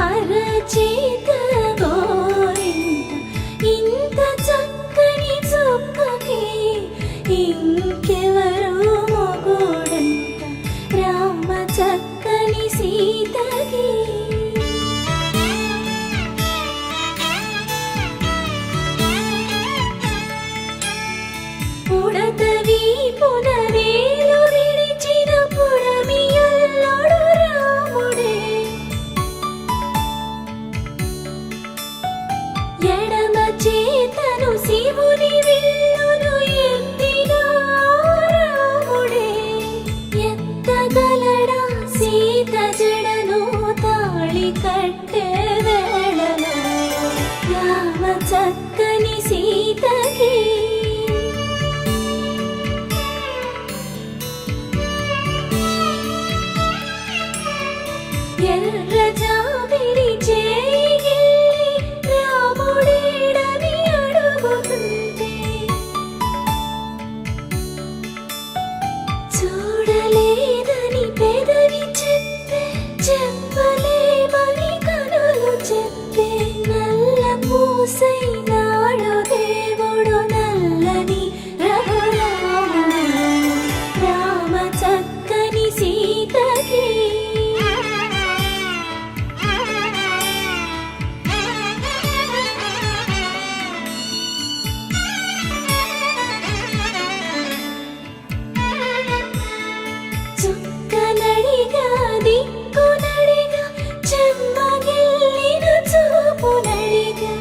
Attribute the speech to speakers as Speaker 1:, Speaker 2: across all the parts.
Speaker 1: అరచేత గోరింట ఇంత చక్కని చుక్కకి ఇంకెవరు మొగుడంట రామ చక్కని సీతకి. పుడతవి పునవేలు విడిచిన పుడమియల్లోడు రాముడే ఎడమ చేతను శివుని విల్లును ఎత్తిన రాముడే ఎత్తగలడా సీత జడను తాళి కట్టే వేళలో రామ చక్కని సీతకి. ఎర్ర జాబిలి చేయి రాముడేడని అడుగుతుంటే చూడలేదని పెదవి చెప్పే చెప్పలేమని కనులు చెప్పే నల్ల పూసైనాడు దేవుడు నల్లని రఘురాముడు రామ చక్కని సీతకి. చుక్కనడిగా దిక్కునడిగా చెమ్మగిల్లిన చూపునడిగా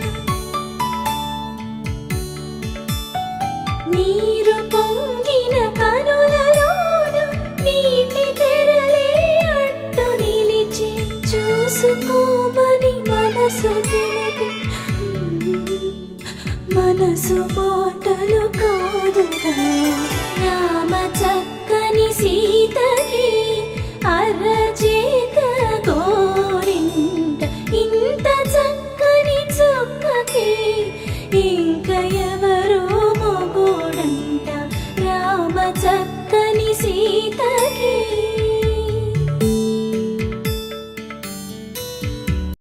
Speaker 1: నీరు పొంగిన కనులలోన నీటి తెరలే అట్టు నిలిచి చూసుకోమని మనసు తెలిపి మనసు మాటలు కాదుగా.